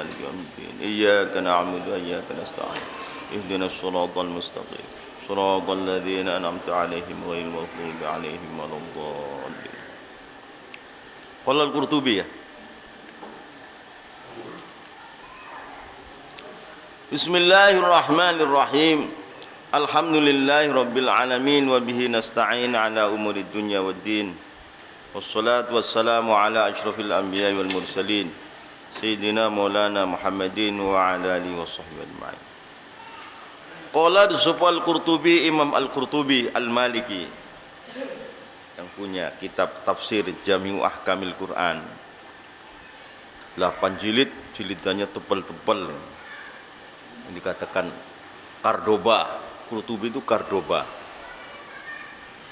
مالك يوم الدين إياك نعبد وإياك نستعين اهدنا الصراط المستقيم صراط الذين أنعمت عليهم غير المغضوب عليهم ولا الضالين. قال القرطبي بسم الله الرحمن الرحيم الحمد لله رب العالمين وبه نستعين على أمور الدنيا والدين والصلاة والسلام على أشرف الأنبياء والمرسلين سيدنا مولانا محمد وعلى آله وصحبه أجمعين. Qala disebut Al-Qurtubi, Imam Al-Qurtubi Al-Maliki yang punya kitab tafsir Jami'u Ahkamil Quran, 8 jilid, jilidannya tebal-tebal. Ini dikatakan Qardoba. Qurtubi itu Qardoba.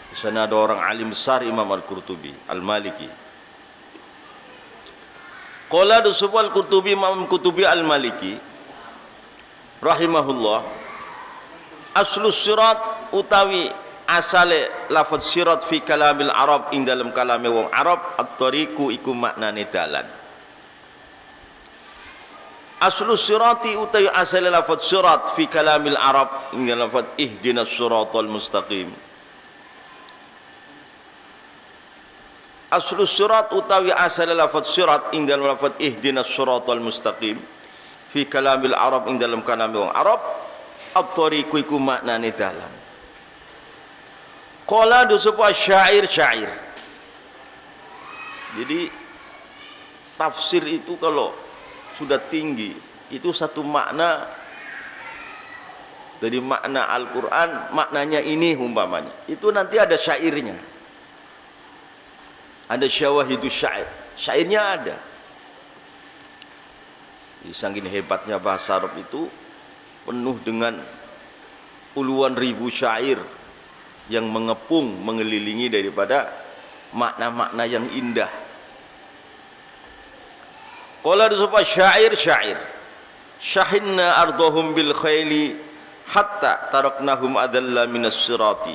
Di sana ada orang alim besar, Imam Al-Qurtubi Al-Maliki. Qala disebut Al-Qurtubi, Imam Al-Qurtubi Al-Maliki rahimahullah, aslus sirat utawi asale lafaz sirat fi kalamil Arab ing dalam kalame wong Arab, at-tariqu iku maknane dalan. Aslus sirati utawi asale lafaz sirat fi kalamil Arab ing dalam lafaz ihdinas siratal mustaqim. Aslus sirat utawi asale lafaz sirat ing dalam lafaz ihdinas siratal mustaqim fi kalamil Arab ing dalam kalame wong Arab, at-tariqu iku maknane dalan. Qala disebut syair. Jadi tafsir itu kalau sudah tinggi itu satu makna dari makna Al-Quran, maknanya ini umpamanya, itu nanti ada syairnya, ada syawahidus syair, syairnya ada. Saking hebatnya bahasa Arab itu penuh dengan puluhan ribu syair yang mengepung, mengelilingi daripada makna-makna yang indah. Qala disebut syair. Syahinna ardhahum bil khaili hatta taraknahum adalla minas sirati.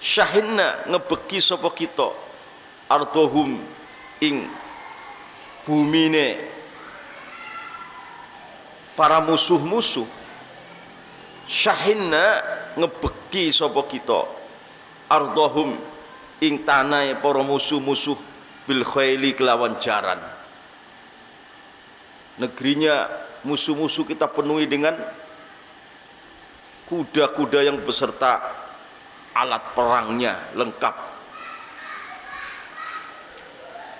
Syahinna ngebeki sapa kita ardhahum ing bumine para musuh-musuh. Syahinna ngebeki sapa kita ardhahum ing tanahe para musuh-musuh bil khaili kelawan jaran. Negerinya musuh-musuh kita penuhi dengan kuda-kuda yang beserta alat perangnya lengkap.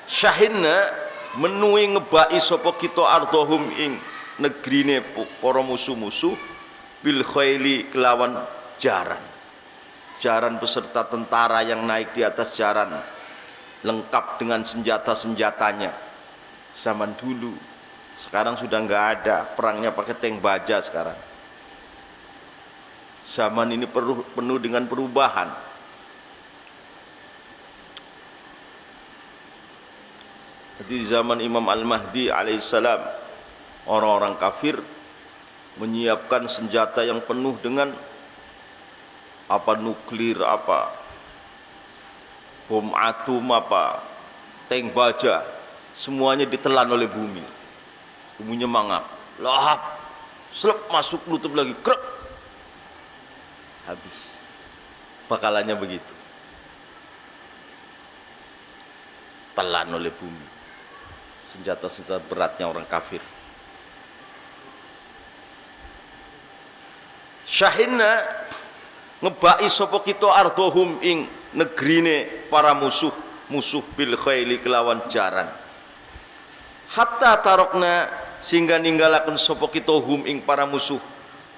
Syahinna menuhi ngebai sapa kita ardhahum ing negrine para musuh-musuh bil khaili kelawan jaran beserta tentara yang naik di atas jaran lengkap dengan senjata-senjatanya. Zaman dulu, sekarang sudah nggak ada, perangnya pakai tank baja sekarang. Zaman ini penuh dengan perubahan. Di zaman Imam Al-Mahdi alaihissalam, orang-orang kafir menyiapkan senjata yang penuh dengan nuklir, bom atom, tank baja, semuanya ditelan oleh bumi. Buminya mangap, lahap, slep, masuk, nutup lagi, krek, habis. Bakalannya begitu, telan oleh bumi senjata-senjata beratnya orang kafir. Syahinna ngebai sapa kita ardhahum ing negrine para musuh bil khaili kelawan jaran. Hatta tarokna sehingga ninggalaken sapa kita hum ing para musuh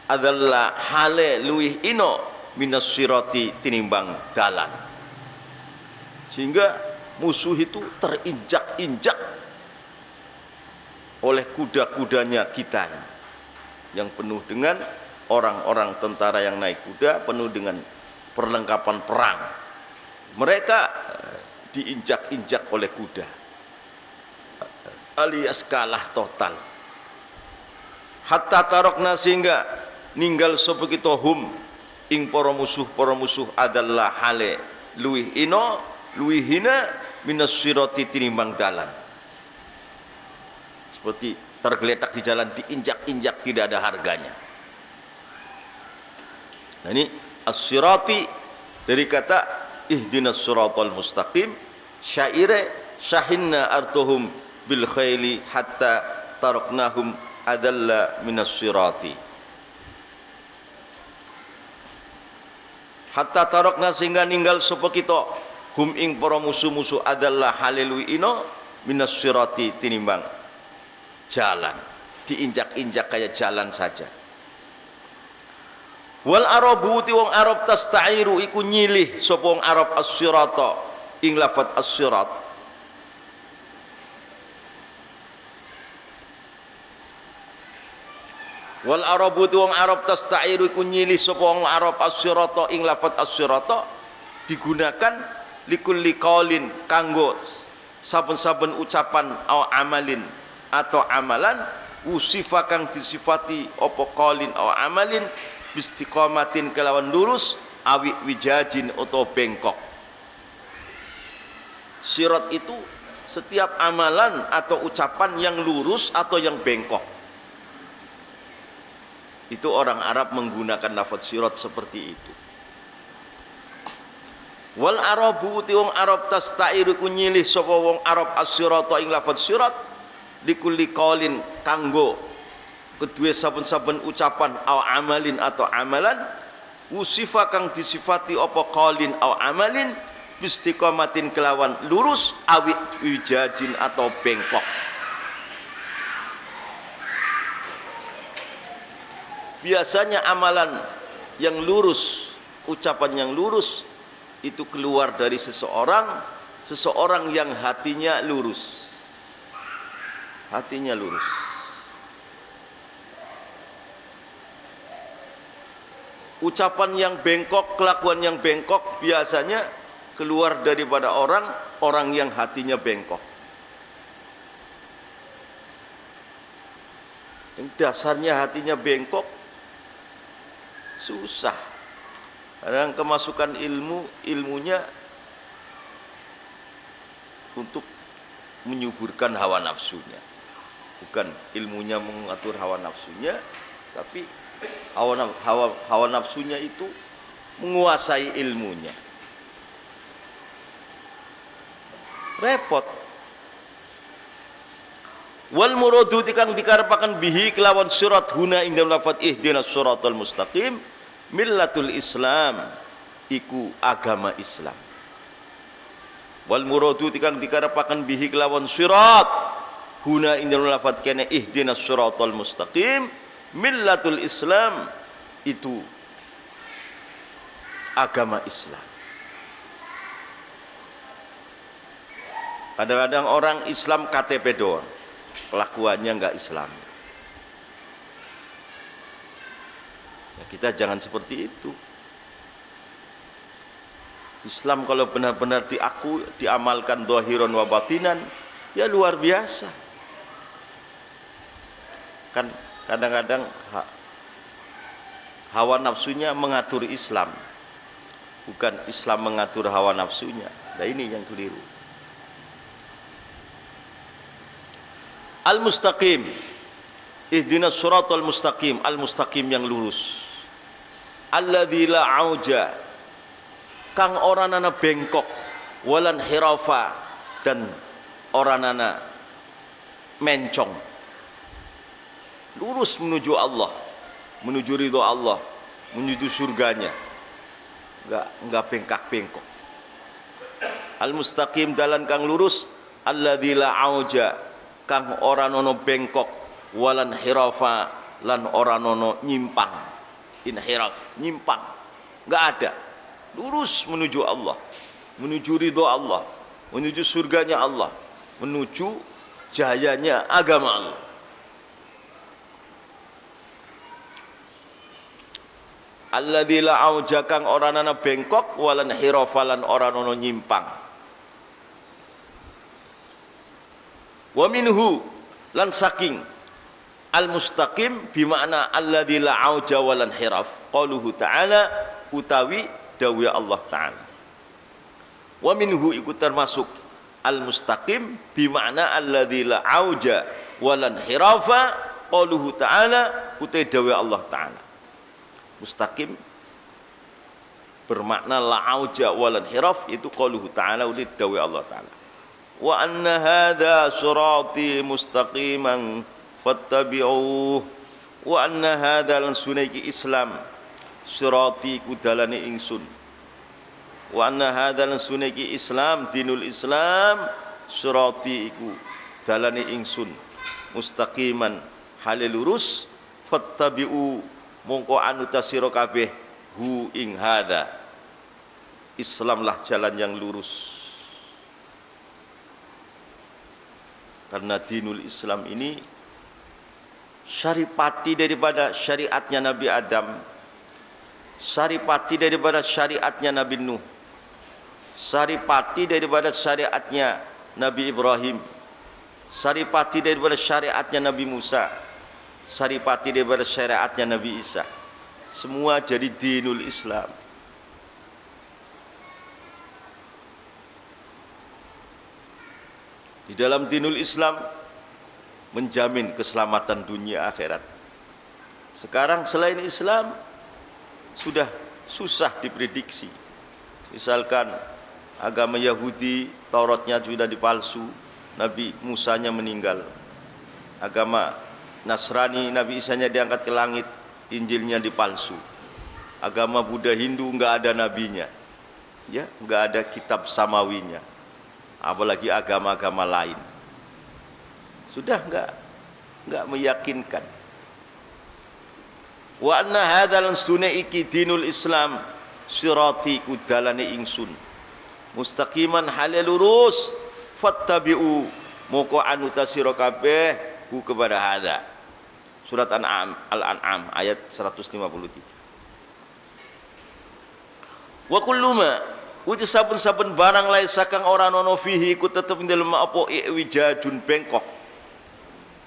adalah hale luih ino minas sirati tinimbang dalan. Sehingga musuh itu terinjak-injak oleh kuda-kudanya kita yang penuh dengan orang-orang tentara yang naik kuda, penuh dengan perlengkapan perang. Mereka diinjak-injak oleh kuda, alias kalah total. Hatta tarokna sehingga ninggal sapa kita hum ing para musuh adalah hale luih ino luih hina minas sirati tinimbang dalan. Seperti tergeletak di jalan, diinjak-injak tidak ada harganya. Nah ini as-sirati dari kata ihdinas siratal mustaqim, syaire syahinna artuhum bil khaili hatta taraknahum adalla minas sirati. Hatta tarakna sehingga ninggal sapa kita hum ing para musuh-musuh adalla halilui ino minas sirati tinimbang jalan, diinjak-injak kayak jalan saja. Wal arabu ti wong Arab tastairu iku nyilih sapa wong Arab as-sirata ing lafat as-sirat. Wal arabu ti wong Arab tastairu iku nyilih sapa wong Arab as-sirata ing lafat as-sirata digunakan likulli qaulin kanggo saben-saben ucapan au amalin atau amalan usifa kang disifati apa qaulin au amalin bistiqamatin kelawan lurus awi wijajin atau bengkok. Sirat itu setiap amalan atau ucapan yang lurus atau yang bengkok. Itu orang Arab menggunakan lafaz sirat seperti itu. Wal arabu ti wong Arab tastairu ku nyilih sapa wong Arab as-sirata ing lafaz sirat likulli qaulin kanggo kedua saben-saben ucapan au amalin atau amalan usifa kang disifati apa qaulin au amalin bistiqamatin kelawan lurus awi wijajin atau bengkok. Biasanya amalan yang lurus, ucapan yang lurus itu keluar dari seseorang yang hatinya lurus. Hatinya lurus. Ucapan yang bengkok, kelakuan yang bengkok biasanya keluar daripada orang yang hatinya bengkok. Yang dasarnya hatinya bengkok susah. Kadang kemasukan ilmunya untuk menyuburkan hawa nafsunya. Bukan ilmunya mengatur hawa nafsunya, tapi hawa nafsunya itu menguasai ilmunya. Repot. Wal muradu tikang dikarepaken bihi kelawan surat huna ing dalem lafaz ihdinas siratal mustaqim millatul Islam iku agama Islam. Wal muradu tikang dikarepaken bihi kelawan surat huna ing dalem lafaz kene ihdinas siratal mustaqim millatul Islam itu agama Islam. Kadang-kadang orang Islam KTP doang, kelakuannya enggak Islam. Ya, kita jangan seperti itu. Islam kalau benar-benar diamalkan zahiran wa batinan, ya luar biasa. Kan kadang-kadang hawa nafsunya mengatur Islam, bukan Islam mengatur hawa nafsunya. Nah ini yang keliru. Al-mustaqim, ihdinas siratal mustaqim, al-mustaqim yang lurus. Alladzi la auja, kang ora nana bengkok, walan hirafa, dan ora nana mencong. Lurus menuju Allah, menuju ridho Allah, menuju surganya. Enggak bengkak-bengkok. Al-mustaqim dalan kang lurus, alladzi la auja, kang ora nono bengkok, walan hirafa, lan ora nono nyimpang. Inhiraf, nyimpang, enggak ada. Lurus menuju Allah, menuju ridho Allah, menuju surganya Allah, menuju jayanya agama Allah. Alladzi la auja kang ora nana bengkok, walan hirafa, lan ora nono nyimpang. Wa minhu lan saking al-mustaqim bimakna alladzi la auja walan hiraf qauluhu ta'ala utawi dawuh Allah ta'ala. Wa minhu iku termasuk al-mustaqim bimakna alladzi la auja walan hirafa qauluhu ta'ala utai dawe Allah ta'ala. Mustaqim bermakna la auja walan hiraf, itu qauluhu ta'ala utai dawe Allah ta'ala. Wa anna hadza sirati mustaqiman fattabi'uh. Wa anna hadza lan sunaiki Islam sirati kudalane ingsun. Wa anna hadza lan sunaiki Islam dinul Islam sirati iku dalane ingsun mustaqiman hale lurus fattabi'u mongko anuta sira kabeh hu ing hadza. Islamlah jalan yang lurus. Karena dinul Islam ini syaripati daripada syariatnya Nabi Adam, syaripati daripada syariatnya Nabi Nuh, syaripati daripada syariatnya Nabi Ibrahim, syaripati daripada syariatnya Nabi Musa, syaripati daripada syariatnya Nabi Isa. Semua jadi dinul Islam. Di dalam dinul Islam menjamin keselamatan dunia akhirat. Sekarang selain Islam sudah susah diprediksi. Misalkan agama Yahudi, Tauratnya sudah dipalsu, Nabi Musanya meninggal. Agama Nasrani, Nabi Isanya diangkat ke langit, Injilnya dipalsu. Agama Buddha, Hindu enggak ada nabinya. Ya, enggak ada kitab samawinya. Apalagi agama-agama lain. Sudah enggak meyakinkan. Wa anna hadzal sunaiki dinul Islam sirati kudalane ingsun mustaqiman hale lurus fattabi'u moko anuta sira kabeh ku kepada hadza. Surat Al-An'am ayat 153. Wa kullu ma uti saben-saben barang lain sakang ora ana fihi ku tetep ing dalem apa wijadun bengkok.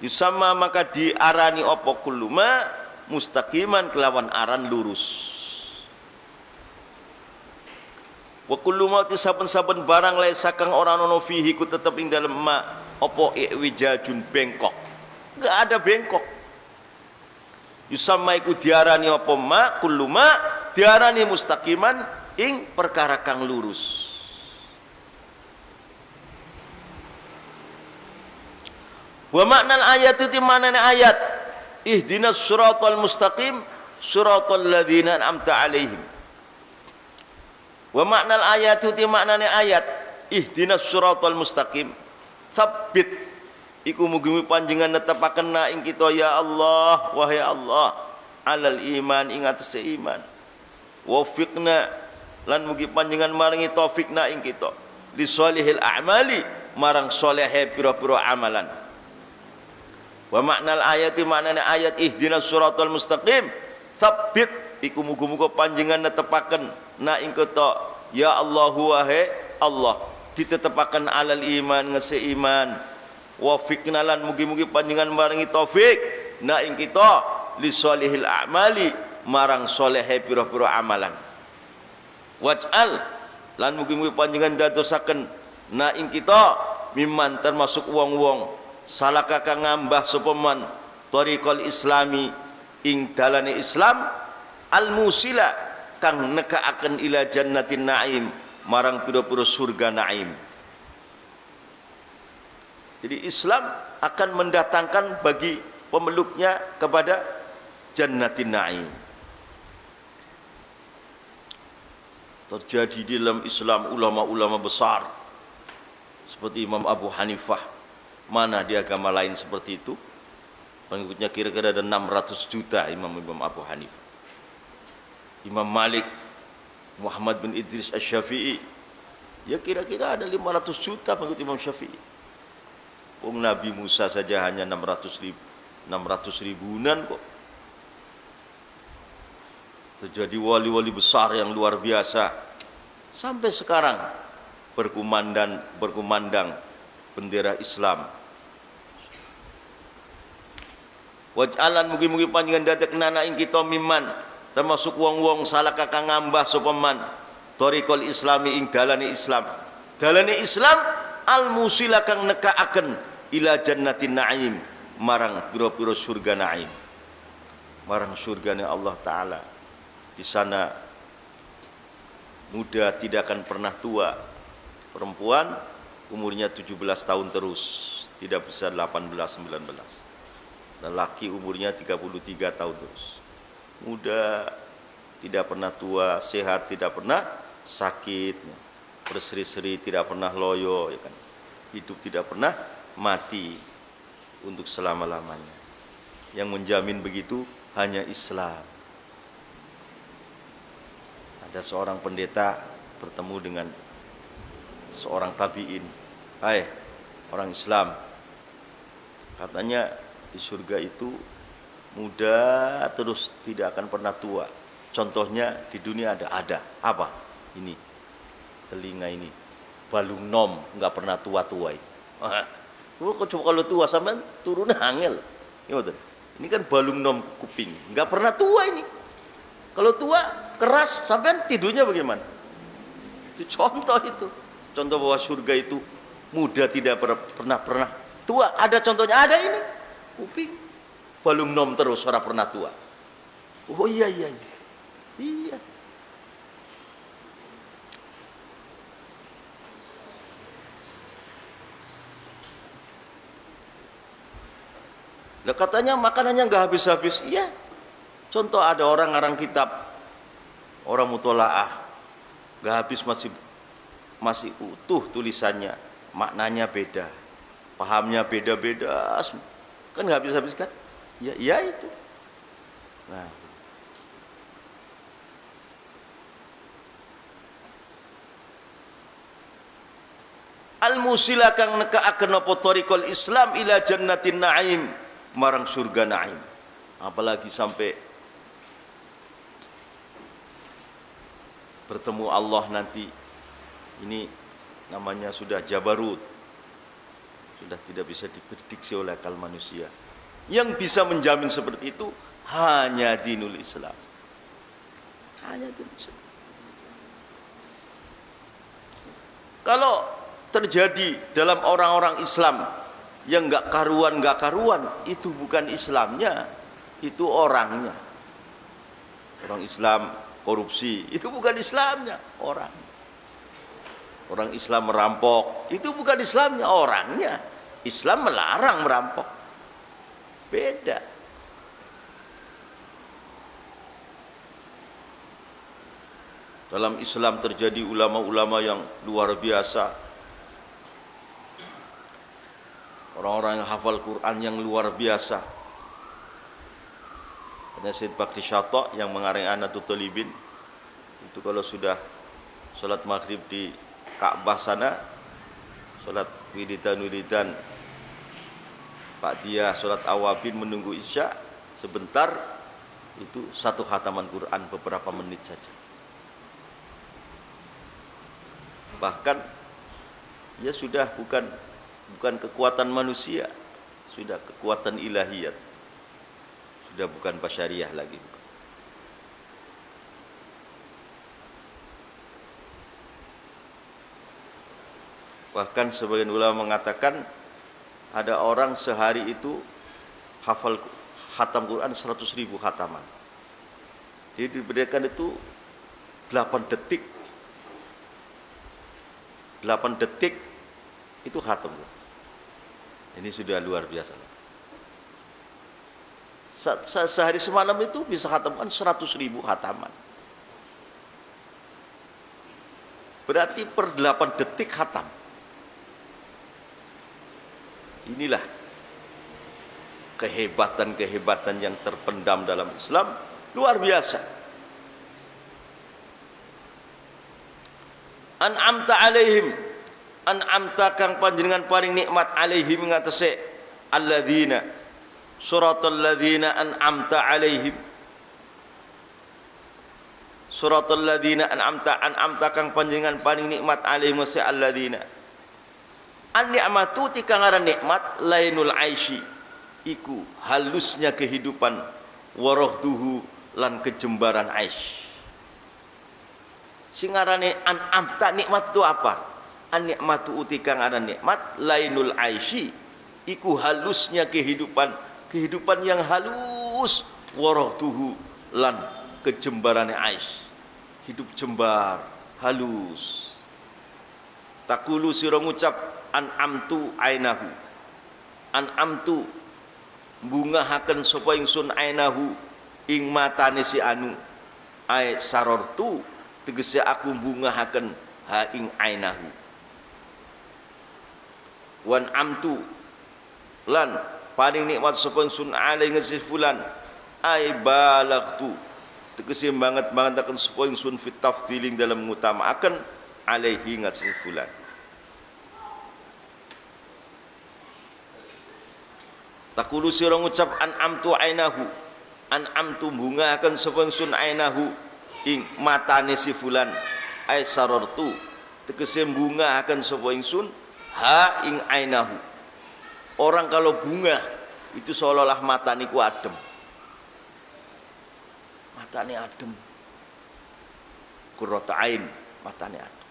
Yusamma maka diarani apa kullu ma mustaqiman kelawan aran lurus. Wa kullu ma uti saben-saben barang lain sakang ora ana fihi ku tetep ing dalem ma apa wijadun bengkok. Enggak ada bengkok. Yusamma iku diarani apa ma kullu ma diarani mustaqiman ing perkara kang lurus. Wa maknal ayat itu manane ayat ihdinas siratal mustaqim siratal ladzina an'amta 'alaihim. Wa maknal ayat itu maknane ayat ihdinas siratal mustaqim tsabbit iku mugi panjenengan netepaken ing kita ya Allah wahai Allah alal iman ing atase iman. Wafiqna lan mugi panjenengan maringi taufikna ing kita li sholihil a'mali marang solehe pira-pira amalan. Wa maknal ayati maknane ayat ihdinas siratal mustaqim tsabbit iku muga-muga panjenengan netepaken na ing kita ya Allahu wahai Allah ditetepaken alal iman ngese iman. Wafiqna lan mugi-mugi panjenengan maringi taufik na ing kita li sholihil a'mali marang solehe pira-pira amalan. Waj'al lan mugi-mugi panjenengan dadosaken na ing kita mimman termasuk wong-wong salaka kang ngambah sapa man thariqal islami ing dalane Islam al musila kang nekaaken ila jannatin naim marang pira-pira surga naim. Jadi Islam akan mendatangkan bagi pemeluknya kepada jannatin naim. Terjadi di dalam Islam ulama-ulama besar seperti Imam Abu Hanifah. Mana di agama lain seperti itu? Pengikutnya kira-kira ada 600 juta Imam Abu Hanifah. Imam Malik, Muhammad bin Idris Asy-Syafi'i, ya kira-kira ada 500 juta pengikut Imam Syafi'i. Nabi Musa saja hanya 600 ribuan kok. Terjadi wali-wali besar yang luar biasa. Sampai sekarang berkumandang bendera Islam. Waj'alan mugi-mugi panjenengan dadekna ing kita mimman termasuk wong-wong salaka kang ngambah sapa man thariqal islami ing dalane Islam. Dalane Islam al musila kang nekaaken ila jannatin naim marang pira-pira surga naim, marang surganya Allah Ta'ala. Di sana muda tidak akan pernah tua, perempuan umurnya 17 tahun terus, tidak bisa 18-19, lelaki umurnya 33 tahun terus. Muda, tidak pernah tua, sehat, tidak pernah sakit, berseri-seri, tidak pernah loyo, ya kan? Hidup tidak pernah mati untuk selama-lamanya. Yang menjamin begitu hanya Islam. Ada seorang pendeta bertemu dengan seorang tabi'in. Hai, orang Islam, katanya di surga itu muda terus, tidak akan pernah tua. Contohnya di dunia ada apa? Ini telinga ini, balung nom, nggak pernah tua-tua ini. Coba kalau tua sampean turun angel. Ini kan balung nom kuping, nggak pernah tua ini. Kalau tua keras, sampean tidurnya bagaimana? Itu contoh itu. Contoh bahwa surga itu muda tidak pernah tua. Ada contohnya, ada ini. Kuping balung nom terus, orang pernah tua. Oh iya. Lah katanya makanannya nggak habis-habis. Iya. Contoh ada orang ngarang kitab, orang mutolaah, nggak habis, masih utuh tulisannya, maknanya beda, pahamnya beda-beda, kan nggak habis-habis kan? Ya itu. Nah, al-musila kang nekaaken apa thariqul Islam ila jannatin na'im, marang surga na'im. Apalagi sampai bertemu Allah nanti, ini namanya sudah jabarut, sudah tidak bisa diprediksi oleh akal manusia. Yang bisa menjamin seperti itu hanya dinul Islam, hanya dinul Islam. Kalau terjadi dalam orang-orang Islam yang nggak karuan, itu bukan Islamnya, itu orangnya. Orang Islam korupsi, itu bukan Islamnya, orang. Orang Islam merampok, itu bukan Islamnya, orangnya. Islam melarang merampok, beda. Dalam Islam terjadi ulama-ulama yang luar biasa, orang-orang yang hafal Quran yang luar biasa. Ada Syed Bakti Syato yang mengarang Anatul Talibin, itu kalau sudah sholat maghrib di Ka'bah sana, sholat wiridan Pak Dia, sholat awabin menunggu isya sebentar, itu satu khataman Quran beberapa menit saja. Bahkan ya sudah bukan kekuatan manusia, sudah kekuatan ilahiyat, sudah bukan basyariah lagi. Bahkan sebagian ulama mengatakan ada orang sehari itu hafal khatam Quran 100.000 khataman. Jadi diberikan itu 8 detik itu khatam. Ini sudah luar biasa. Sehari semalam itu bisa khatamkan 100.000 khataman. Berarti per 8 detik khatam. Inilah kehebatan yang terpendam dalam Islam, luar biasa. An'amta alaihim, an'amta kang panjenengan paring nikmat alaihim ngatese alladzina, suratul ladzina an'amta alaihim, suratul ladzina an'amta kang panjenengan paring nikmat alaihim se alladzina. An-ni'matu tikang aran nikmat lainul aisy, iku halusnya kehidupan, warahduhu lan kejembaran aish. Sing arane an'amta nikmat itu apa? An-ni'matu tikang aran nikmat lainul aisy, iku halusnya kehidupan yang halus, warahtuhu lan kejembarane ais, hidup jembar halus. Takulu sira ngucap an'amtu ainahu, an'amtu bungahaken sapa ingsun ainahu ing matane si anu, ai sarortu tegese aku bungahaken ha ing ainahu. Wan amtu lan paling nikmat sapa ingsun alai ngesi fulan, ai balagtu tegese banget-banget akan sapa ingsun fit tafdiling dalam ngutamaken alaihi ngesi fulan. Takulu sira ngucap an'amtu ainahu, an'amtu bungahaken sapa ingsun ainahu ing matane si fulan, ai sarortu tegese bungahaken sapa ingsun ha ing ainahu. Orang kalau bunga itu seolah-olah mata niku adem, matane adem, qurratu ain, matane adem.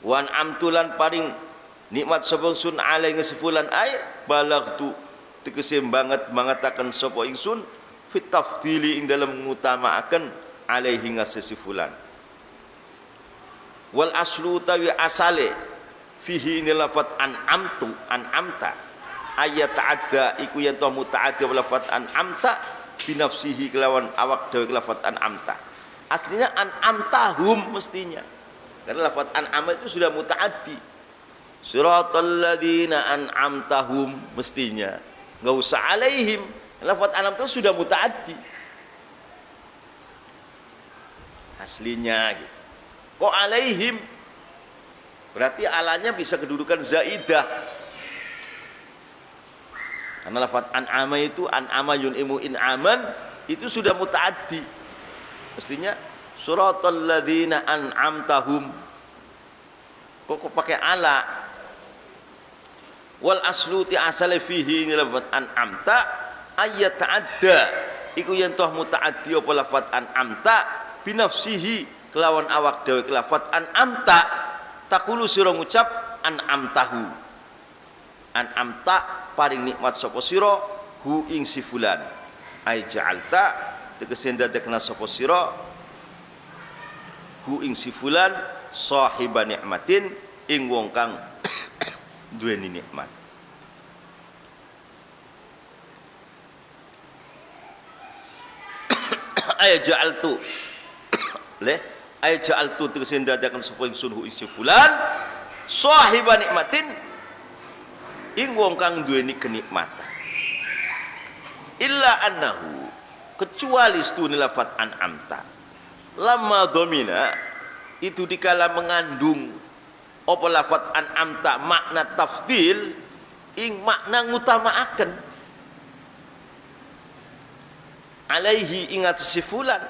Wan amtulan paring nikmat sapa ingsun alai ngesefulan ay balagtu tegese banget-bangetaken sapa ingsun fit tafdili ing dalem ngutamaaken alaihi ngasesifulan. Wal aslu tawi asale fihi ini lafat an'amtu, an'amta ayat ta'adda iku yen to muta'addi lafat an'amta binafsihi kelawan awak dhewe lafat an'amta. Aslinya an'amtahum mestinya, karena lafat an'am itu sudah muta'addi. Siratal ladzina an'amtahum mestinya, enggak usah alaihim. Lafat an'am itu sudah muta'addi aslinya gitu. Kok alaihim? Berarti alanya bisa kedudukan zaidah. Karena lafaz an'ama itu an'ama yun'imu in'aman itu sudah mutaaddi. Mestinya suratal ladzina an'amtahum. Kok pakai ala? Wal aslu ti asale fihi lafaz an'amta ayat ta'adda. Iku yen toh mutaaddi apa lafaz an'amta binafsihi kelawan awak dhewe lafaz an'amta. Takulu sira ngucap an'amtahu, an'amta paring nikmat sapa sira hu ing si fulan, ai ja'alta tegese ndadekna sapa sira hu ing si fulan sahiba nikmatin ing wong kang duweni nikmat. Ay ja'altu le ay ja'altu tegese ndadekaken sapa ingsun hu isi fulan sahiba nikmatin ing wong kang duweni kenikmatan. Illa annahu kecuali stune lafat an'amta lamma domina itu dikala mengandung apa lafat an'amta makna tafdil ing makna ngutamaaken alaihi ingat si fulan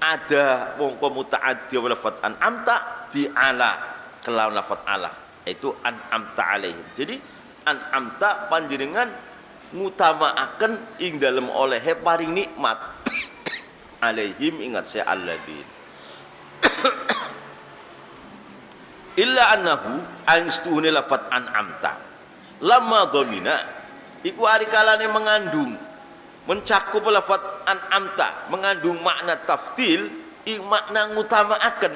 ada mongko mutaaddi wa lafat an'amta bi ala kelawan lafat ala itu an'amta alaihim. Jadi an'amta panjenengan ngutamaaken ing dalem olehe paring nikmat alaihim ingat saya alladzin. Illa annahu angstuhune lafat an'amta lamma domina iku ari kalane mengandung mencakup lafaz an'amta mengandung makna tafdil ing makna ngutamaaken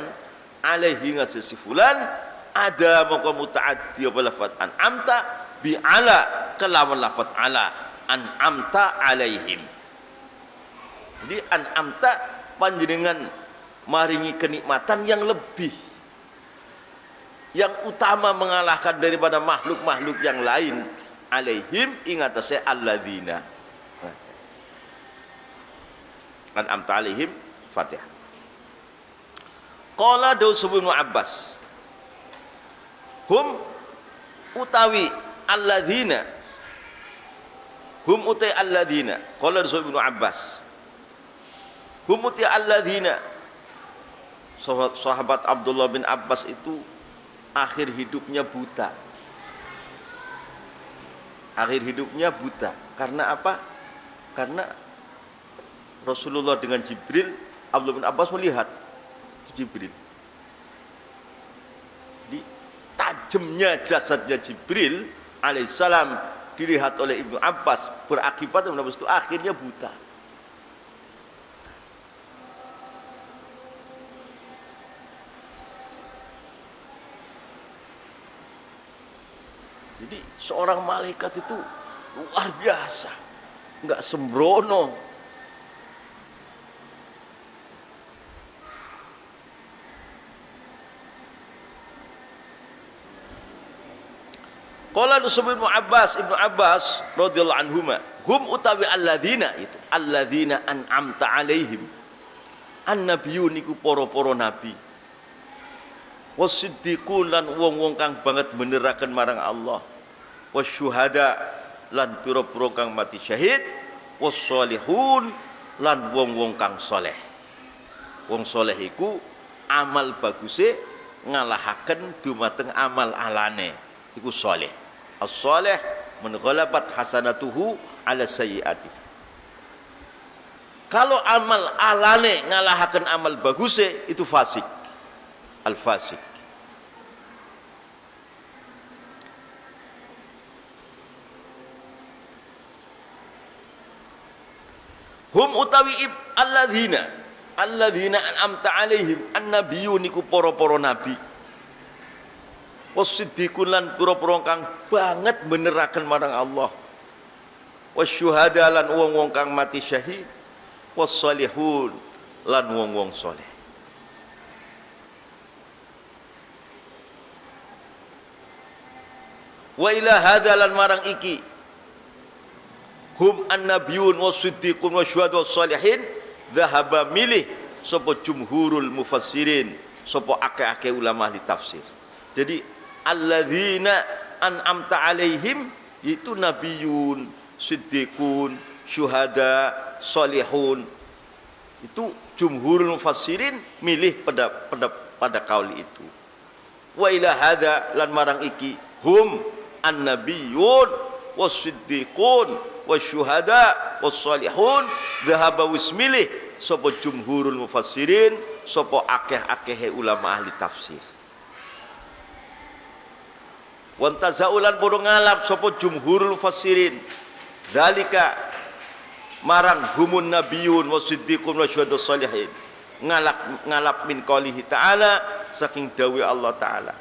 alaihi ngasih fulan ada maka mutaaddi apa lafaz an'amta bi ala kelawan lafaz ala an'amta alaihim. Jadi an'amta panjenengan maringi kenikmatan yang lebih, yang utama mengalahkan daripada makhluk-makhluk yang lain alaihim ingatase alladzina an'amta alaihim. Fatihah. Qala Daus bin Abbas hum utawi alladzina hum utai alladzina qala Daus bin Abbas hum utai alladzina. Sahabat Abdullah bin Abbas itu akhir hidupnya buta. Akhir hidupnya buta. Karena apa? Karena Rasulullah dengan Jibril, Abdullah bin Abbas melihat Jibril. Jadi tajamnya jasadnya Jibril alaihissalam dilihat oleh Ibnu Abbas, berakibat Ibnu Abbas itu akhirnya buta. Jadi seorang malaikat itu luar biasa, nggak sembrono. Qala Ibnu Abbas radhiyallahu anhuma, hum utawi alladzina itu, alladzina an'amta alaihim. An-nabiyun iku para-para nabi. Wasiddiqun lan wong-wong kang banget beneraken marang Allah. Wasyuhada lan pira-pira kang mati syahid. Wassolihun lan wong-wong kang saleh. Wong saleh iku amal baguse ngalahaken dumateng amal alane. Iku saleh. As-salih man ghalabat hasanatuhu ala sayyiati. Kalau amal alane ngalahaken amal baguse itu fasik. Al-fasik. Hum utawi alladzina an'amta alaihim, an-nabiyyun iku para-para nabi. Wasiddiqun lan pira-pira kang banget beneraken marang Allah. Wasyuhada lan wong-wong kang mati syahid. Wassalihun lan wong-wong saleh. Wa ila hadza lan marang iki hum an-nabiyyun wasiddiqun wasyuhada wassalihin dhahaba milih sapa jumhurul mufassirin, sapa akeh-akeh ulama ahli tafsir. Jadi alladzina an'amta alaihim itu nabiyun, siddiqun, syuhada, salihun. Itu jumhurul mufassirin milih pada kaul itu. Wa ila hadza lan marang iki hum an-nabiyyun was-siddiqun wasyuhada was-salihun dhahaba wismilih sapa jumhurul mufassirin, sapa akeh-akeh ulama ahli tafsir. Wantazaulan bodo ngalap sapa jumhurul mufassirin dalika marang humun nabiyun wasiddiqun wasyuhada salihin, ngalap min qaulihi ta'ala, saking dawuh Allah taala.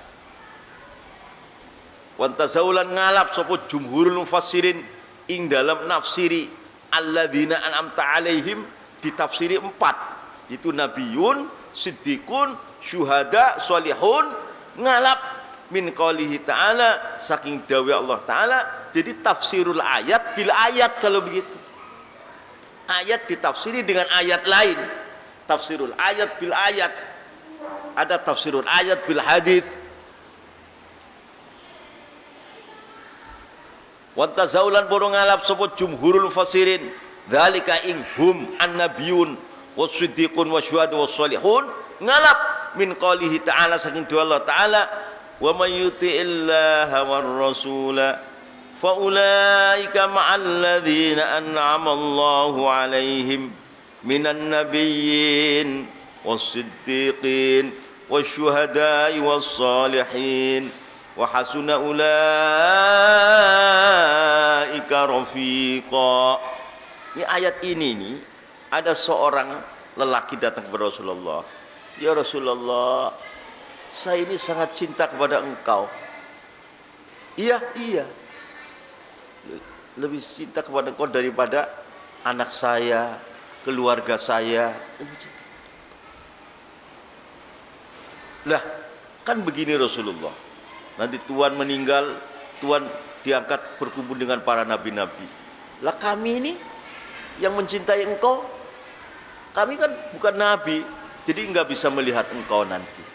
Wantazaulan ngalap sapa jumhurul mufassirin ing dalam nafsiri alladzina an'amta alaihim, ditafsiri 4, itu nabiyun, siddiqun, syuhada, salihun, ngalap min qaulihi ta'ala, saking dawuh Allah taala. Jadi tafsirul ayat bil ayat kalau begitu. Ayat ditafsiri dengan ayat lain. Tafsirul ayat bil ayat. Ada tafsirul ayat bil hadits. Wa tazaulan bodo ngalap sapa jumhurul mufassirin dzalika ing hum an-nabiyyun was-siddiqun wasyuhada was-salihun, ngalap min qaulihi ta'ala, saking dawuh Allah taala, wa may yuti'illaha war-rasula fa ulaika ma'al ladzina an'ama Allahu 'alaihim minan nabiyyin was-siddiqin wasyuhada'i was-salihin wa hasuna ulaika rafiqa. Ini ayat ini nih, ada seorang lelaki datang kepada Rasulullah. Ya Rasulullah, saya ini sangat cinta kepada engkau. Iya. Lebih cinta kepada engkau daripada anak saya, keluarga saya. Lah, kan begini Rasulullah. Nanti Tuhan meninggal, Tuhan diangkat berkumpul dengan para nabi-nabi. Lah kami ini yang mencintai engkau, kami kan bukan nabi, jadi enggak bisa melihat engkau nanti.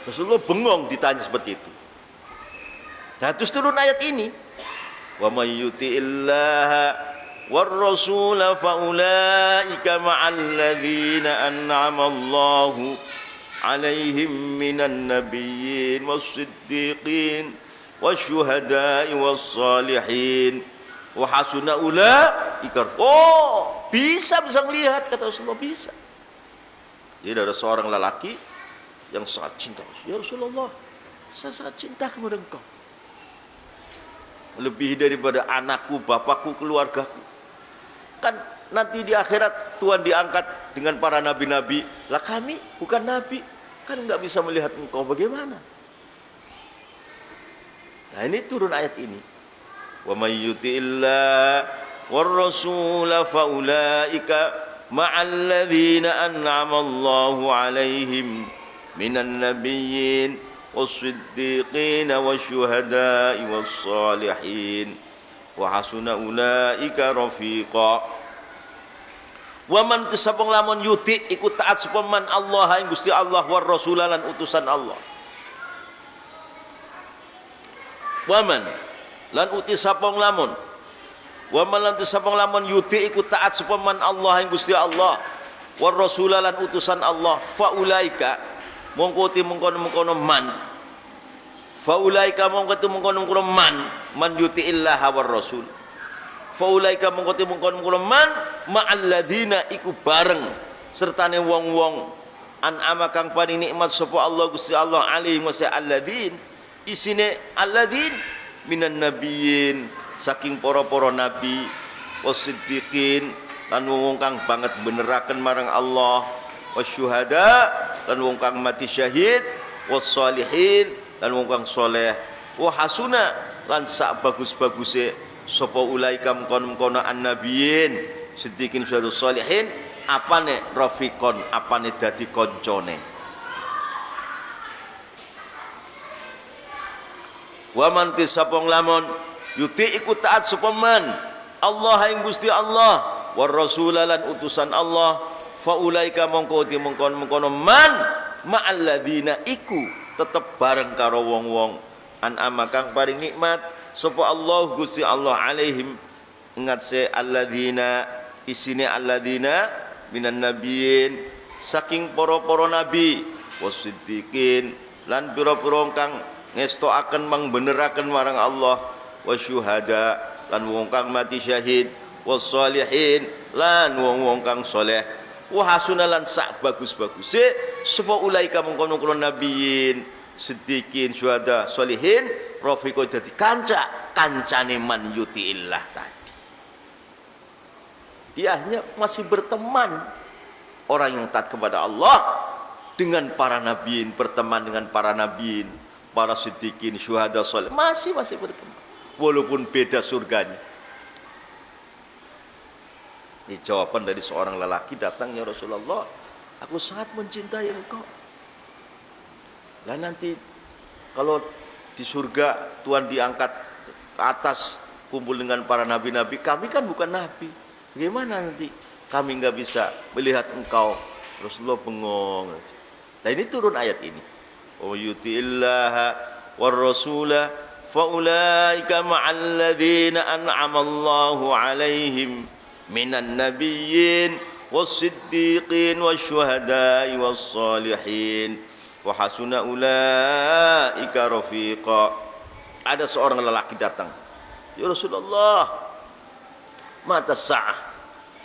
Rasulullah bengong ditanya seperti itu. Nah, terus turun ayat ini. Wa may yuti'illaha war rasula fa ulaika ma'al ladzina an'ama Allahu 'alaihim minan nabiyyin was-siddiqin wasyuhada'i was-salihin wa hasuna ulaika. Oh, bisa melihat, kata Rasulullah, bisa. Jadi ada seorang lelaki yang sangat cinta. Ya Rasulullah, saya sangat cinta kepada engkau. Lebih daripada anakku, bapakku, keluargaku. Kan nanti di akhirat Tuhan diangkat dengan para nabi-nabi. Lah kami bukan nabi, kan nggak bisa melihat engkau, bagaimana? Nah ini turun ayat ini. Wa may yuti'illah war rasul fa ulaika ma'al ladzina an'ama Allahu 'alaihim minan nabiyyin was-siddiqin wasyuhada'i was-salihin wa hasuna ulaika rafiqa. Wa man tisabung lamun yuti ikut taat sapa man Allah ing Gusti Allah war rasul lan utusan Allah. Wa man lan uti sapong lamun wa man lan tisapong lamun yuti ikut taat sapa man Allah ing Gusti Allah war rasul lan utusan Allah fa ulaika mongko ti mengkono-mengkono man fa ulaika mongko ti mengkono-mengkono man yuti illah war rasul fa ulaika mongko ti mengkono-mengkono man ma'al ladzina iku bareng sertane wong-wong an'ama kang paring nikmat sapa Allah Gusti Allah alaihi wasalladzin isine alladzin minan nabiyyin saking para-para nabi wasiddiqin lan wong kang banget beneraken marang Allah wasyuhada lan wong kang mati syahid wassalihin lan wong kang saleh wa hasuna lan sak bagus-baguse sapa ulaika mkono-mkono annabiyyin siddiqin syuhada salihin apane rafiqon apane dadi koncone. Wa man tisapong lamun yuti ikut taat sapa man Allah ing Gusti Allah war rasul lan utusan Allah fa ulaika mongko ti mengkon-mengkono man ma'al ladzina iku tetep bareng karo wong-wong an'ama kang paring nikmat sapa Allah Gusti Allah alaihim ingat se alladzina isine alladzina minan nabiyyin saking para-para nabi wasiddiqin lan pira-pira kang ngestoaken mangbeneraken marang Allah wasyuhada lan wong kang mati syahid wassalihin lan wong-wong kang saleh wa hasuna lan sak bagus-baguse sapa ulaika mengkono-kono nabiyin siddiqin syuhada salihin rafiqo dadi kancane man yutiillah tadi. Dia hanya masih berteman orang yang taat kepada Allah dengan para nabiyin, berteman dengan para nabiyin, para siddiqin, syuhada, saleh masih berteman walaupun beda surganya. Ini jawaban dari seorang lelaki datang, ya Rasulullah, aku sangat mencintai engkau. Lah nanti kalau di surga Tuhan diangkat ke atas kumpul dengan para nabi-nabi, kami kan bukan nabi, bagaimana nanti kami nggak bisa melihat engkau? Rasulullah bengong. Nah ini turun ayat ini. Wa yuti'illaha war rasula fa ulaika ma'al ladzina an'ama Allahu 'alaihim minan nabiyyin was-siddiqin wasyuhada'i was-salihin wa hasuna ulaika rafiqa. Ada seorang lelaki datang, ya Rasulullah, mata sa'ah,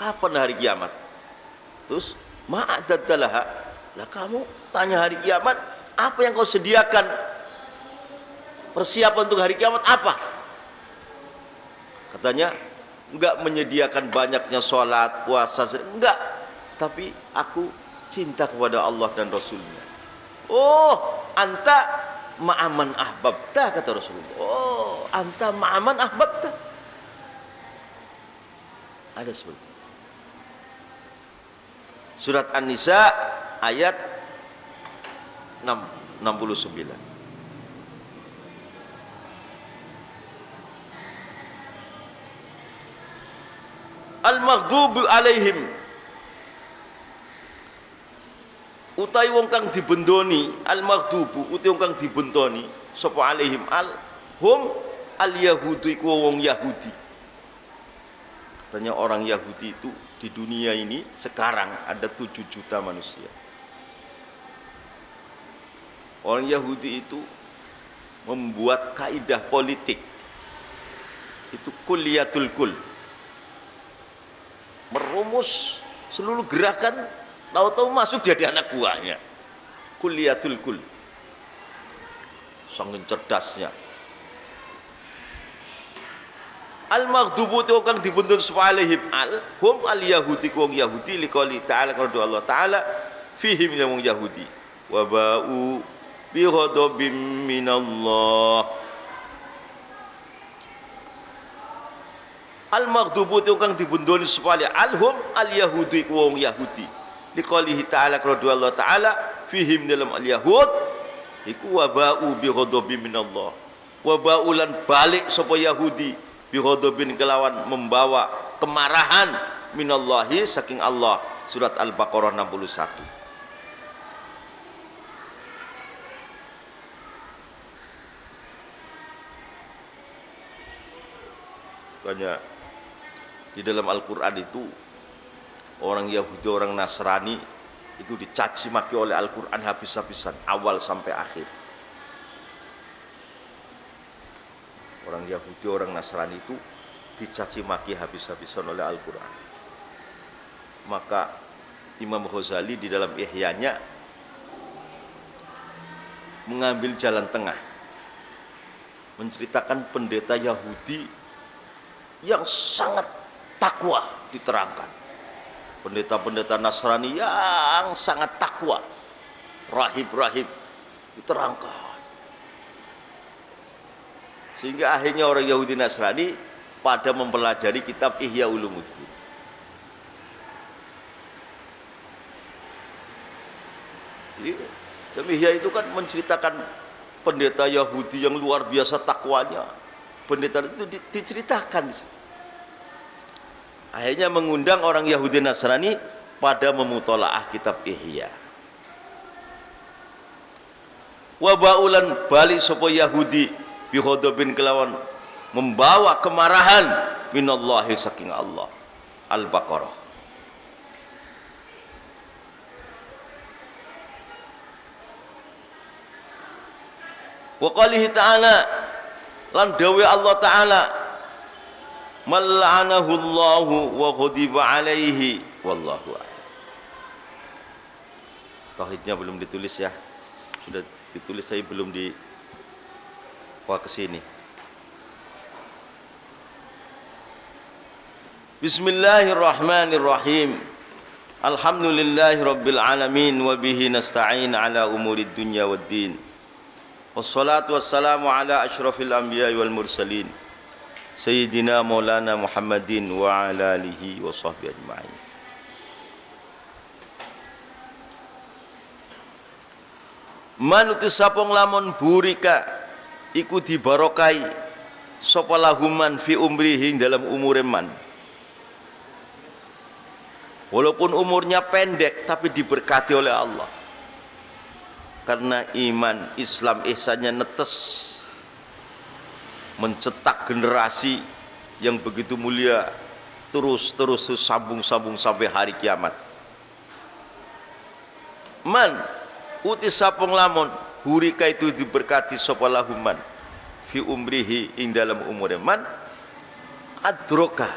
kapan hari kiamat? Terus ma'adadalaha, lah kamu tanya hari kiamat, apa yang kau sediakan persiapan untuk hari kiamat apa? Katanya enggak menyediakan banyaknya sholat, puasa, enggak, tapi aku cinta kepada Allah dan Rasulnya. Oh, anta ma'aman ahbabta, kata Rasulullah. Oh, anta ma'aman ahbabta. Ada seperti itu. Surat An-Nisa ayat 69. Al-maghdubu alaihim, utai wong kang dibendoni, al-maghdubu utai wong kang dibendoni sapa alaihim al-hum al-yahudu iku wong Yahudi. Katanya orang Yahudi itu di dunia ini sekarang ada 7 juta manusia. Orang Yahudi itu membuat kaidah politik. Itu kulliyatul kul. Merumus seluruh gerakan, tahu-tahu masuk jadi anak buahnya. Kulliyatul kul. Sangin cerdasnya. Al-maghdubu itu kang dibuntun sepalihim hum al-yahudi wong Yahudi liqali ta'ala kalau Allah Ta'ala fihim wong Yahudi wa ba'u bi ghadabim minallah. Al-maghdubu itu kang dibuntun sepalih hum al-yahudi wong Yahudi liqali ta'ala kalau Allah Ta'ala fihim dalam al-yahud iku wa ba'u bi ghadabim minallah. Wa ba'ulan balik sapa Yahudi bighadabin kelawan membawa kemarahan minallahi saking Allah. Surat Al-Baqarah 61. Banyak di dalam Al-Qur'an itu orang Yahudi, orang Nasrani itu dicaci maki oleh Al-Qur'an habis-habisan awal sampai akhir. Orang Yahudi, orang Nasrani itu dicaci maki habis-habisan oleh Al-Quran. Maka Imam Ghazali di dalam Ihya'nya mengambil jalan tengah, menceritakan pendeta Yahudi yang sangat takwa diterangkan, pendeta-pendeta Nasrani yang sangat takwa, rahib-rahib diterangkan. Sehingga akhirnya orang Yahudi Nasrani pada mempelajari kitab Ihya Ulumuddin. Jadi, Ihya itu kan menceritakan pendeta Yahudi yang luar biasa takwanya. Pendeta itu diceritakan di situ. Akhirnya mengundang orang Yahudi Nasrani pada memutolaah kitab Ihya. Wa ba'ulan bali sapa Yahudi bighadabin kelawan membawa kemarahan minallahi saking Allah. Al-Baqarah. Wa qalihi ta'ala lan dawe Allah Ta'ala mal'anahu Allahu wa ghadiba alaihi wallahu a'lam. Tauhidnya belum ditulis ya. Sudah ditulis saya belum di kesini. Bismillahirrahmanirrahim. Alhamdulillahirabbil alamin wa bihi nasta'in ala umurid dunya waddin. Wassalatu wassalamu ala asyrafil anbiya'i wal mursalin sayyidina maulana Muhammadin wa ala alihi wa sahbihi ajma'in. Manuti sapong lamun burika iku dibarokai sapa lahuman fi umrihi dalam umure man. Walaupun umurnya pendek tapi diberkati oleh Allah. Karena iman, Islam, ihsannya netes mencetak generasi yang begitu mulia terus sambung-sambung sampai hari kiamat. Man uti sapong lamun hurika itu diberkati sapa lahuman fi umrihi ing dalam umure man adroka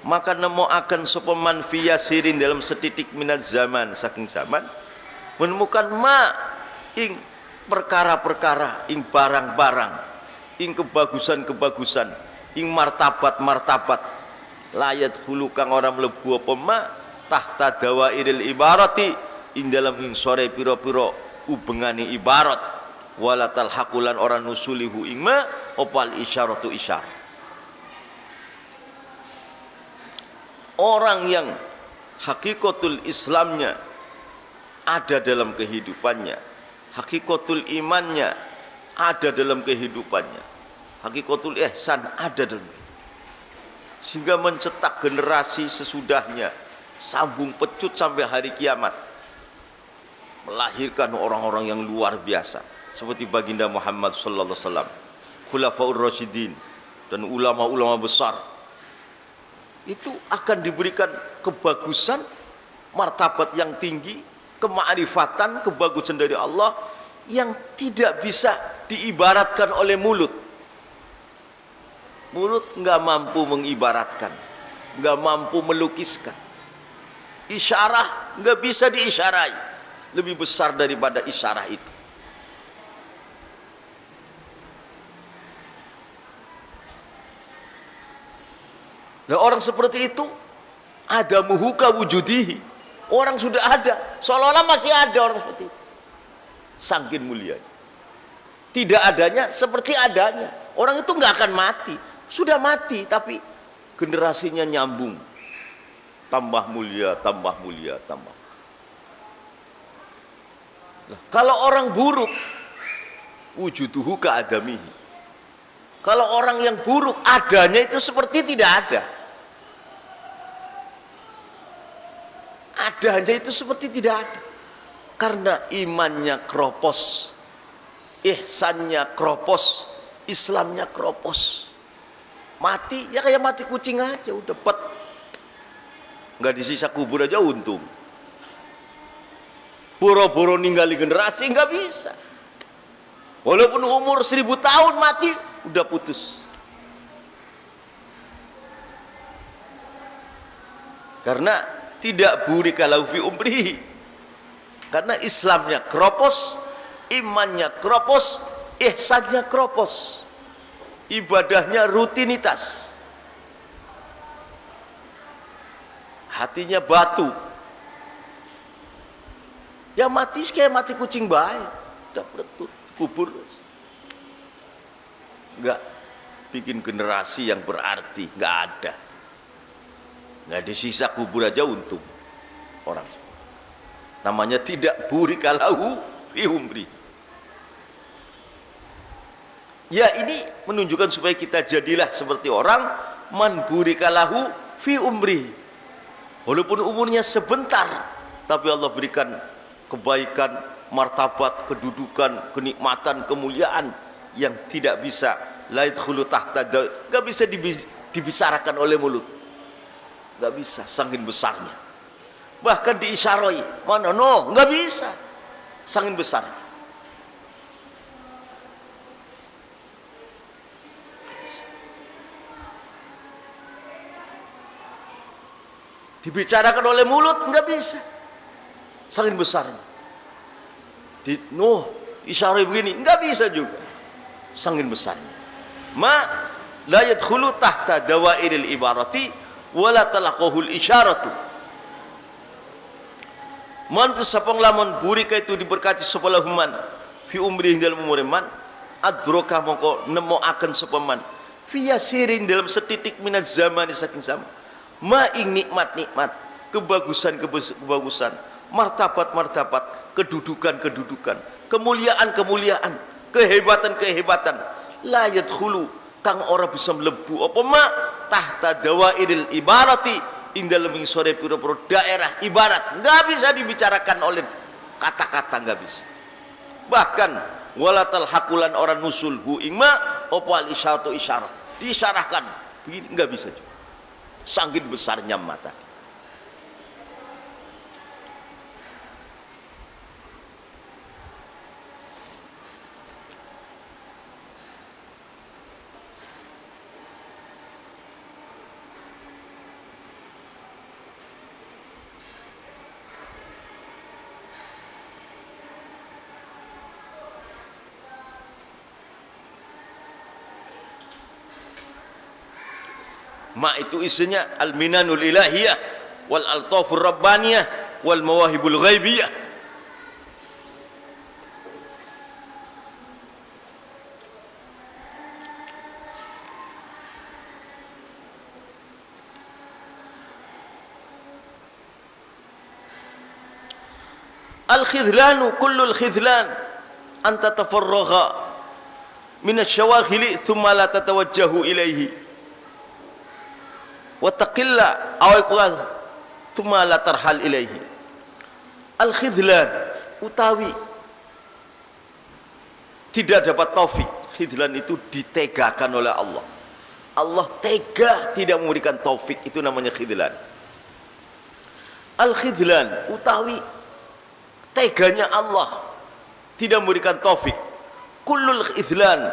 maka nemoaken sapa man fi yasirin dalam setitik minaz zaman saking zaman menemukan ma ing perkara-perkara ing barang-barang ing kebagusan-kebagusan ing martabat-martabat layat hulu kang ora mlebu apa ma tahta dawairil ibarati ing dalam ing sore pira-pira ubengane ibarat walatal haqulan orang nusulihu ingma opal isyaratu isyar. Orang yang hakikatul Islamnya ada dalam kehidupannya, hakikatul imannya ada dalam kehidupannya, hakikatul ihsan ada dalam, sehingga mencetak generasi sesudahnya sambung pecut sampai hari kiamat, melahirkan orang-orang yang luar biasa seperti baginda Muhammad sallallahu alaihi wasallam, khulafaur rasyidin dan ulama-ulama besar. Itu akan diberikan kebagusan, martabat yang tinggi, kemakrifatan, kebagusan dari Allah yang tidak bisa diibaratkan oleh mulut. Mulut enggak mampu mengibaratkan, enggak mampu melukiskan. Isyarah enggak bisa diisyarai. lebih besar daripada isyarah itu. Nah, orang seperti itu ada muhuka wujudihi. Orang sudah ada, seolah-olah masih ada orang seperti itu. Saking mulia. Tidak adanya seperti adanya. Orang itu nggak akan mati. Sudah mati, tapi generasinya nyambung. Tambah mulia, tambah mulia, tambah. Nah, kalau orang buruk, wujuduhu ka'adamihi. Kalau orang yang buruk, adanya itu seperti tidak ada. Adanya itu seperti tidak ada. Karena imannya kropos, ihsannya kropos, Islamnya kropos. Mati ya kayak mati kucing aja, udah pet. Nggak disisa kubur aja untung. Boro-boro ninggali generasi nggak bisa. Walaupun umur 1000 tahun mati udah putus. Karena tidak burika lahu fi umrihi. Karena Islamnya kropos, imannya kropos, ihsannya kropos. Ibadahnya rutinitas. Hatinya batu. Ya mati kayak mati kucing baik. Udah beretut, kubur. Enggak bikin generasi yang berarti, enggak ada. Nggak disisa kubur aja untung orang. Namanya tidak burika lahu fi umri. Ya, ini menunjukkan supaya kita jadilah seperti orang man burika lahu fi umri. Walaupun umurnya sebentar, tapi Allah berikan kebaikan, martabat, kedudukan, kenikmatan, kemuliaan yang tidak bisa la yadkhulu tahta, enggak bisa dibicarakan oleh mulut. Nggak bisa, saking besarnya. Bahkan diisyarai, mana no, nggak bisa, saking besarnya. Dibicarakan oleh mulut nggak bisa, saking besarnya. Isyarai begini nggak bisa juga, saking besarnya. Ma la yadkhulu tahta dawairil ibarati wala talaqahul isyaratu. Man sapang lamun burika itu diberkati sebelah human fi umri dalam umur man adroka mongko nemoaken sepaman fi yasirin dalam setitik minat zaman saking zaman ma ing nikmat-nikmat, kebagusan-kebagusan, martabat-martabat, kedudukan-kedudukan, kemuliaan-kemuliaan, kehebatan-kehebatan la yadkhulu kang ora bisa mlebu apa ma tahta dawairil ibarati ing dalem sore pira-pira daerah ibarat, nggak bisa dibicarakan oleh kata-kata, nggak bisa. Bahkan walatal hakulan orang nusul hu ing ma apa al isyaratu isyarat disyarahkan begini nggak bisa juga, saking besarnya mata. Ma itu isinya al-minanul ilahiyah wal altafur rabbaniyah wal mawahibul ghaibiyah. Al-khidlanu kullul khidlan an tatafarragha min asy-syawaghili thumma la tatawajjahu ilaihi wa taqilla aw iqaz thumma la tarhal ilaihi. Al-khidlan utawi tidak dapat taufik. Khidlan itu ditegakan oleh Allah. Allah tega tidak memberikan taufik, itu namanya khidlan. Al-khidlan utawi teganya Allah tidak memberikan taufik. Kullul khidlan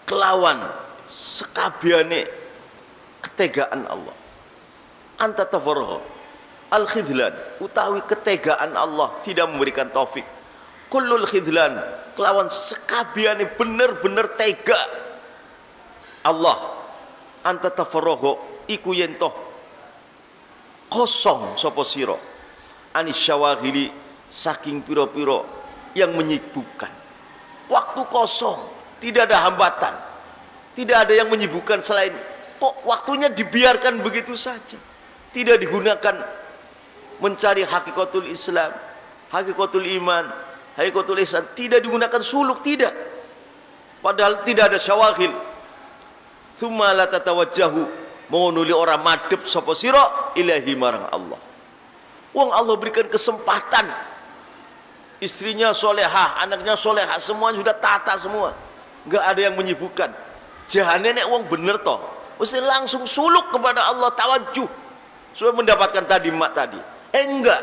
kelawan sekabiane ketegaan Allah. Anta tafarragha Al-khidlan utawi ketegaan Allah tidak memberikan taufik. Kullul khidlan kelawan sekabiane bener-bener tega Allah anta tafarroho iku yentoh kosong sapa sira anis syawaghili saking piro-piro yang menyibukkan. Waktu kosong, tidak ada hambatan, tidak ada yang menyibukkan selain kok waktunya dibiarkan begitu saja, tidak digunakan mencari hakikatul Islam, hakikatul iman, hakikatul ihsan, tidak digunakan suluk, tidak, padahal tidak ada syawaghil. Tsumma la tatawajjahu mengunuli orang madhep sapa sira ilahi marang Allah. Wong Allah berikan kesempatan, istrinya solehah, anaknya solehah, semuanya sudah tata semua, nggak ada yang menyibukkan. Jahane nek wong bener toh, mesti langsung suluk kepada Allah, tawajuh supaya mendapatkan tadi mak tadi. Enggak,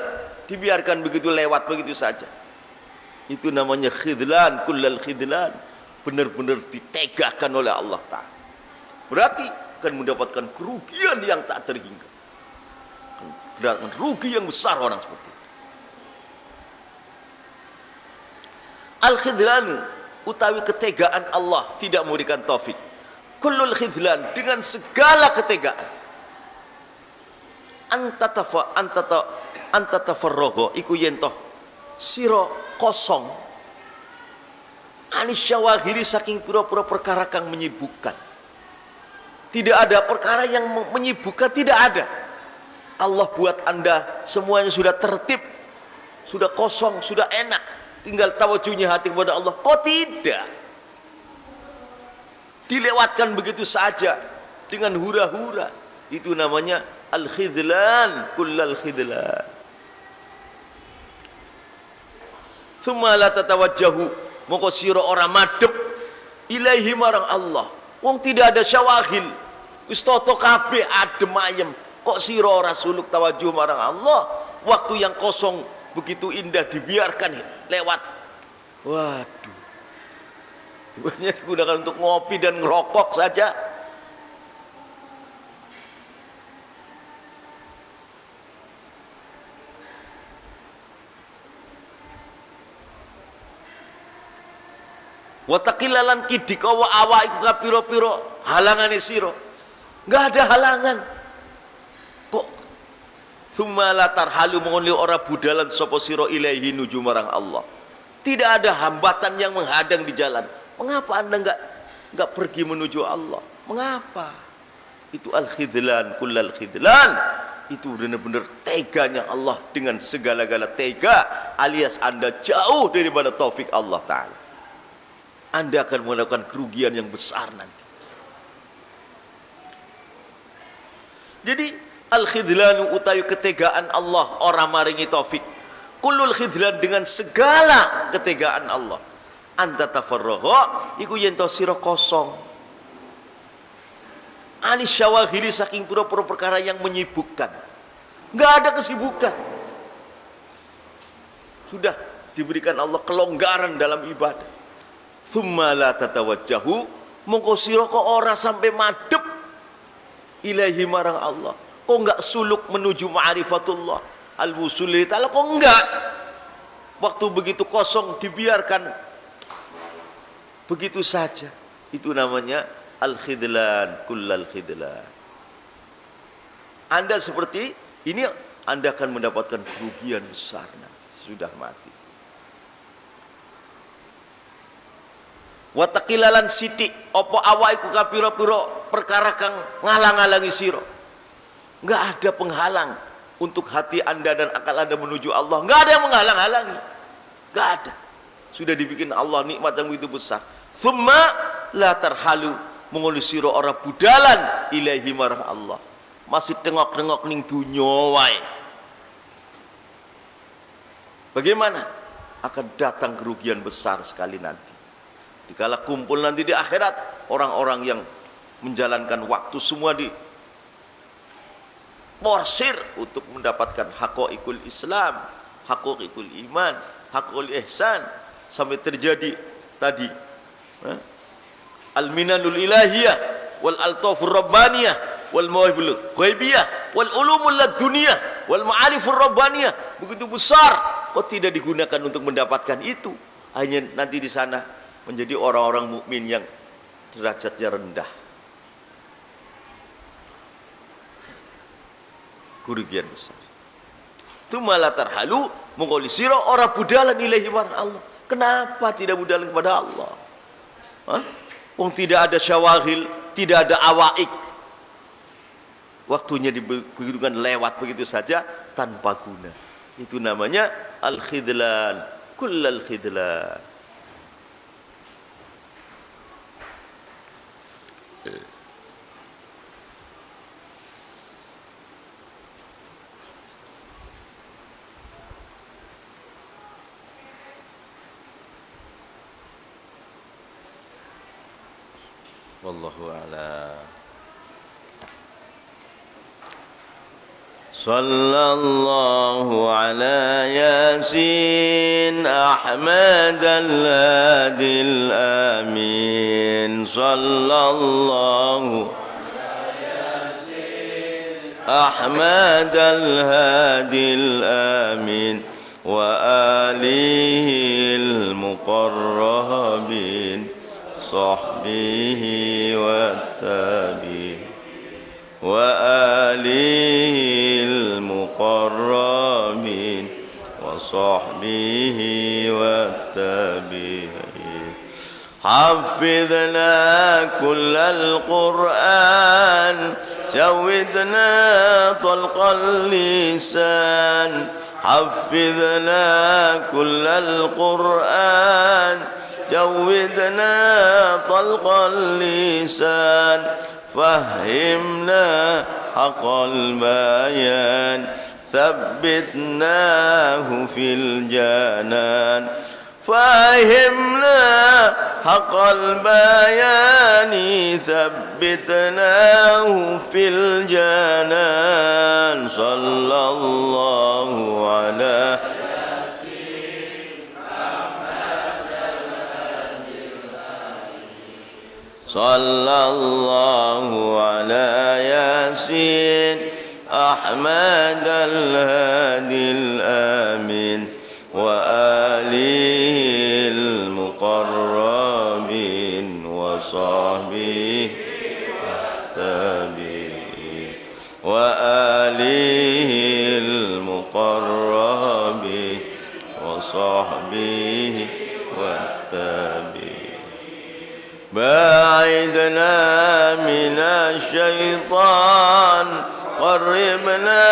dibiarkan begitu lewat begitu saja. Itu namanya khidlan, kullal khidlan, benar-benar ditegakan oleh Allah Ta'ala. Berarti akan mendapatkan kerugian yang tak terhingga, dan rugi yang besar orang seperti itu. Al-khidlanu utawi ketegaan Allah tidak memberikan taufik. Kullul khidlan dengan segala ketegaan. Anta tafarrogo iku yentoh siro kosong anis syawaghili saking pura-pura perkara kang menyibukkan. Tidak ada perkara yang menyibukkan, tidak ada. Allah buat Anda semuanya sudah tertib, sudah kosong, sudah enak, tinggal tawajuhnya hati kepada Allah. Kok tidak? Dilewatkan begitu saja dengan hura-hura. Itu namanya al-khidlan, kullal khidlan. Tsumma la tatawajjahu moko sira ora madhep ilaihi marang Allah. Wong tidak ada syawaghil, wis toto kabeh adem ayem. Kok sira ora suluk tawajuh marang Allah? Waktu yang kosong begitu indah dibiarkan lewat. Waduh. Hanya digunakan untuk ngopi dan ngerokok saja. Watakilalan kidik awa awa iku kapiro-piro halangane sira. Enggak ada halangan. Kok tsumma la tarhalu mengoni ora budalan sapa sira ilaihi nuju marang Allah. Tidak ada hambatan yang menghadang di jalan. Mengapa Anda enggak pergi menuju Allah? Mengapa? Itu al-khidlan, kullal khidlan. Itu benar-benar teganya Allah dengan segala-gala tega, alias Anda jauh daripada taufik Allah Ta'ala. Anda akan melakukan kerugian yang besar nanti. Jadi al-khidlanu utawi ketegaan Allah orang maringi taufik. Kullul khidlan dengan segala ketegaan Allah. Anta tafarroho iku yento sira kosong. Anis syawaghili saking pura-pura perkara yang menyibukkan. Enggak ada kesibukan. Sudah diberikan Allah kelonggaran dalam ibadah. Tsumma la tatawajjahu mongko sira kok ora sampai madhep ilahi marang Allah. Kok enggak suluk menuju ma'rifatullah al-wusul ta'ala, kok enggak? Waktu begitu kosong dibiarkan begitu saja. Itu namanya al-khidlan, kullal khidlan. Anda seperti ini, Anda akan mendapatkan kerugian besar nanti sudah mati. Watakilalan siti opo awaiku kapiro-piro perkara kang ngalang-alangi siro. Enggak ada penghalang untuk hati Anda dan akal Anda menuju Allah. Enggak ada yang menghalang-halangi. Enggak ada. Sudah dibikin Allah nikmat yang begitu besar. Tsumma la tarhalu menguli siro ora budalan ilahi marang Allah. Masih tengok-tengok ning dunya wae. Bagaimana? Akan datang kerugian besar sekali nanti. Dikala kumpul nanti di akhirat, orang-orang yang menjalankan waktu semua di porsir untuk mendapatkan haqaiqul Islam, haqaiqul iman, haqaiqul ihsan, sampai terjadi tadi al-minanul ilahiyah wal altafur rabbaniyah, wal mawahibul ghaibiyah wal ulumul laduniyah wal ma'arifur rabbaniyah begitu besar, kok tidak digunakan untuk mendapatkan itu? Hanya nanti di sana menjadi orang-orang mukmin yang derajatnya rendah. Kerugian besar. Tumalah tarhalu mengkoli siro orang budalan ilahi marang Allah. Kenapa tidak budalan kepada Allah? Wong tidak ada syawahil, tidak ada awaik. Waktunya diberikan lewat begitu saja tanpa guna. Itu namanya al-khidlan, kullal khidlan. Wallahu a'lam. Sallallahu ala Yasin Ahmad al-Hadi al-Amin. Sallallahu Ahmad al-Hadi al-Amin wa alihi al-muqarrabin sahbihi wa tabi'in wa alihi al-muqarrabin wa sahbihi wa tabi'in. Hafidhna kullal Qur'an jawidna talqal lisan. Hafidhna kullal Qur'an جودنا طلق اللسان فهمنا حق البيان ثبتناه في الجنان فهمنا حق البيان ثبتناه في الجنان صلى الله على sallallahu ala Yasin Ahmad al-Hadi al-Amin wa alihi al-muqarrabin wa sahbihi tabi'in wa alihi al-muqarrabin wa sahbihi wa tabi'in. باعدنا من الشيطان قربنا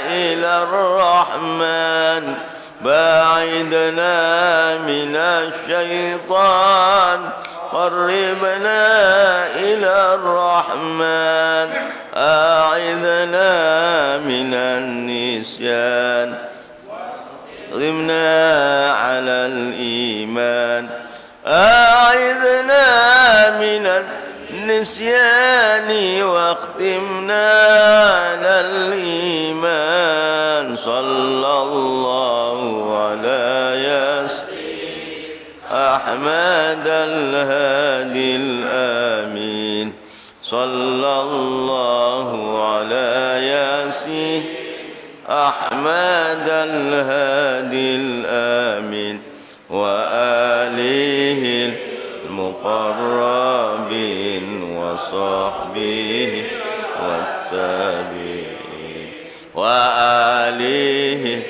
إلى الرحمن باعدنا من الشيطان قربنا إلى الرحمن أعذنا من النسيان ضمنا على الإيمان أعذنا من النسيان واختمنا على الإيمان صلى الله على ياسين أحمد الهادي الآمين صلى الله على ياسين أحمد الهادي الآمين وآله المقربين وصحبه والتابعين وآله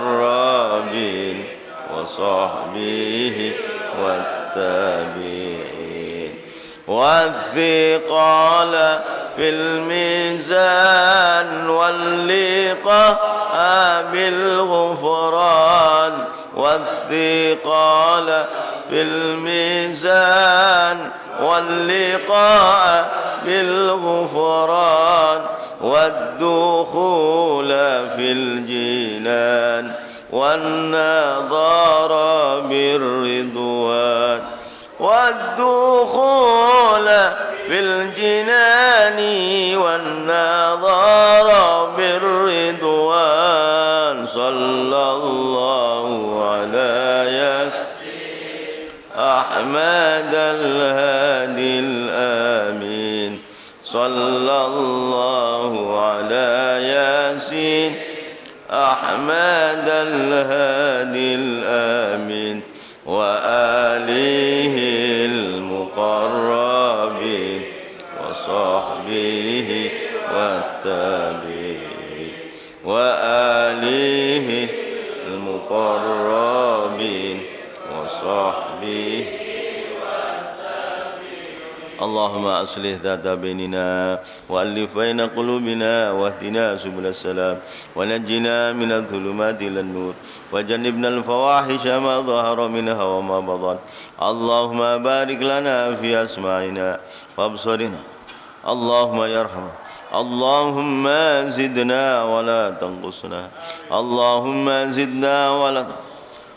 المقربين وصحبه والتابعين والثقال في الميزان واللقاء بالغفران والثقال في الميزان واللقاء بالغفران والدخول في الجنان والنظر بالرضوان والدخول في الجنان والنظر بالرضوان صلى الله على ياسين أحمد الهادي الآمين صلى الله على ياسين أحمد الهادي الآمين وآله المقربين وصحبه والتابعين وآله المقربين وصحبه. اللهم أصلح ذات بيننا وألف بين قلوبنا واهدنا سبل السلام ونجنا من الظلمات إلى النور وجنبنا الفواحش ما ظهر منها وما بطن. اللهم بارك لنا في أسماعنا وأبصارنا. اللهم يرحم. اللهم زدنا ولا تنقصنا. اللهم زدنا ولا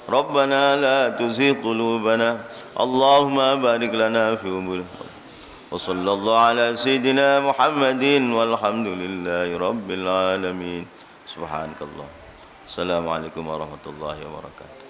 ربنا لا تزغ قلوبنا. اللهم بارك لنا في أمورنا. وصلى الله على سيدنا محمد والحمد لله رب العالمين. سبحانك الله. السلام عليكم ورحمة الله وبركاته.